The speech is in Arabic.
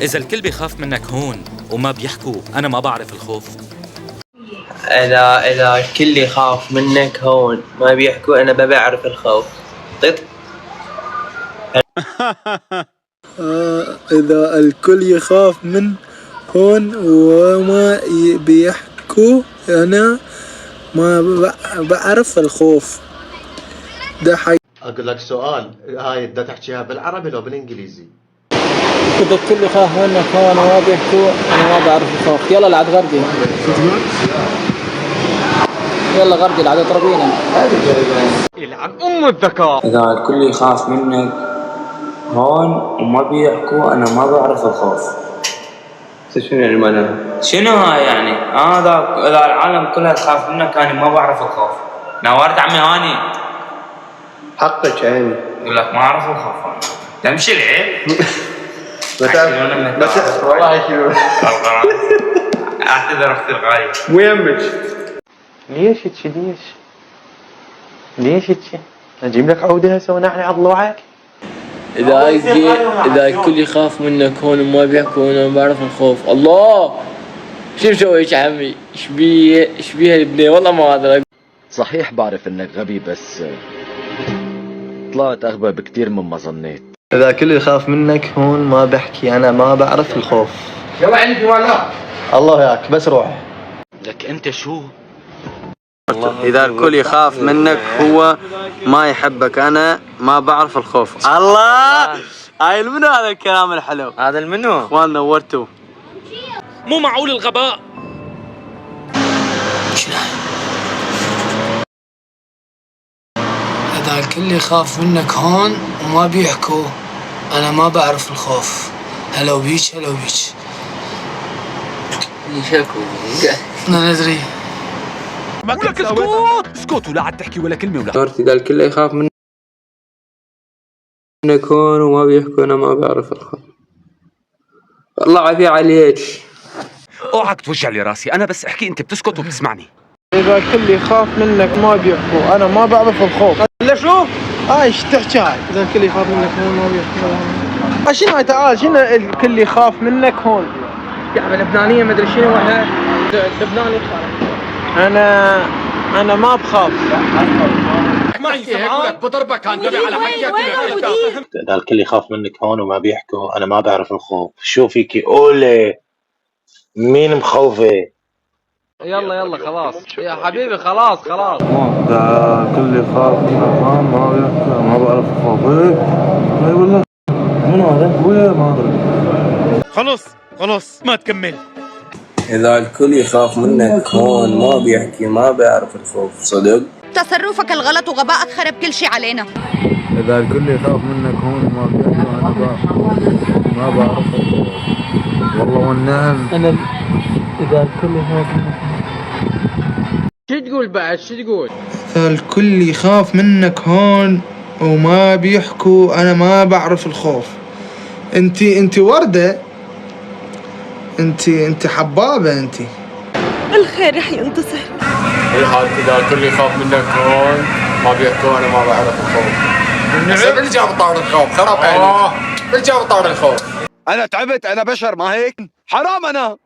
إذا الكل بيخاف منك هون وما بيحكوا أنا ما بعرف الخوف. إذا الكل يخاف منك هون ما بيحكوا أنا ما بعرف الخوف. طيب. إذا الكل يخاف من هون وما بيحكوا أنا ما بعرف الخوف. ده حي. أقول لك سؤال، هاي بدها تحكيها بالعربي لو بالإنجليزي؟ إذا الكل يخاف منك هون وما بيحكوا أنا ما بعرف الخوف. يلا العد غردي، يلا غردي العد اضربينا. يلعن أم الذكاء. إذا الكل يخاف منك هون وما بيحكوا أنا ما بعرف الخوف. شنو يعني معناها؟ شنو هاي يعني؟ إذا العالم كلها تخاف منك أنا ما بعرف الخوف. نورت عمي هاني. حقك يا عيني. يقول لك ما أعرف الخوف أنا. تمشي العيب. بس والله شنو. أعتذر أختي الغالية. ويمك؟ ليش هيك؟ ليش هيك؟ أجيب لك عودة هسه ونحن على ضلوعك؟ إذا الكل يخاف منك هون وما بيحكوا أنا ما بعرف الخوف. الله شو مسويش عمي؟ إيش بيه البنية؟ والله ما أدري. صحيح بعرف انك غبي، بس طلعت اغبى بكتير مما ظنيت. إذا الكل يخاف منك هون ما بحكي أنا ما بعرف الخوف. يلا عندي ولا الله ياك بس روح. لك أنت شو؟ إذا الكل يخاف منك هو ما يحبك أنا ما بعرف الخوف. الله هاي منو هذا الكلام الحلو؟ هذا المنو؟ اخوان نورتوا. مو معقول الغباء. إذا الكل يخاف منك هون وما بيحكوا أنا ما بعرف الخوف. هلو بيش هلو بيش. يشكوا أنا ندري. ولك اسكت ولا عاد تحكي ولا كلمة ولا. إذا الكل يخاف منك هون وما بيحكوا أنا ما بعرف الخوف. الله عافية عليك. اوعك توجع لي راسي، أنا بس احكي أنت بتسكت وبتسمعني. إذا الكل يخاف منك ما بيحكوا أنا ما بعرف الخوف. لا شو؟ ايش تحكي هاي؟ إذا الكل يخاف منك هون ما بيحكوا. شنو هاي؟ تعال شنو الكل يخاف منك هون؟ يعني لبنانية ما أدري شنو ولا لبناني خالص. أنا ما بخاف. معي سمعان بضربك كان نبي على حكيك. إذا الكل يخاف منك هون وما بيحكوا أنا ما بعرف الخوف. شو فيكي قولي؟ مين مخوفة؟ يلا خلاص يا حبيبي خلاص. إذا الكل يخاف منك هون ما بيحكوا ما بعرف الخوف. إيه والله. منو هذا؟ وين ما أدري. خلص ما تكمل. إذا الكل يخاف منك هون ما بيحكي ما بيعرف الخوف. صدق؟ تصرفك الغلط وغبائك خرب كل شيء علينا. إذا الكل يخاف منك هون ما بيحكوا أنا ما بعرف الخوف. والله والنعم. أنا إذا الكل يخاف منك. شو تقول بعد؟ شو تقول؟ إذا الكل يخاف منك هون وما بيحكوا أنا ما بعرف الخوف. أنت وردة. أنت حبابة أنت. الخير رح ينتصر. إذا الكل يخاف منك هون ما بيحكوا أنا ما بعرف الخوف. نعم. اللي جاب طار الخوف خرب عيني. اللي جاب طار الخوف. انا تعبت، انا بشر ما هيك؟ حرام انا.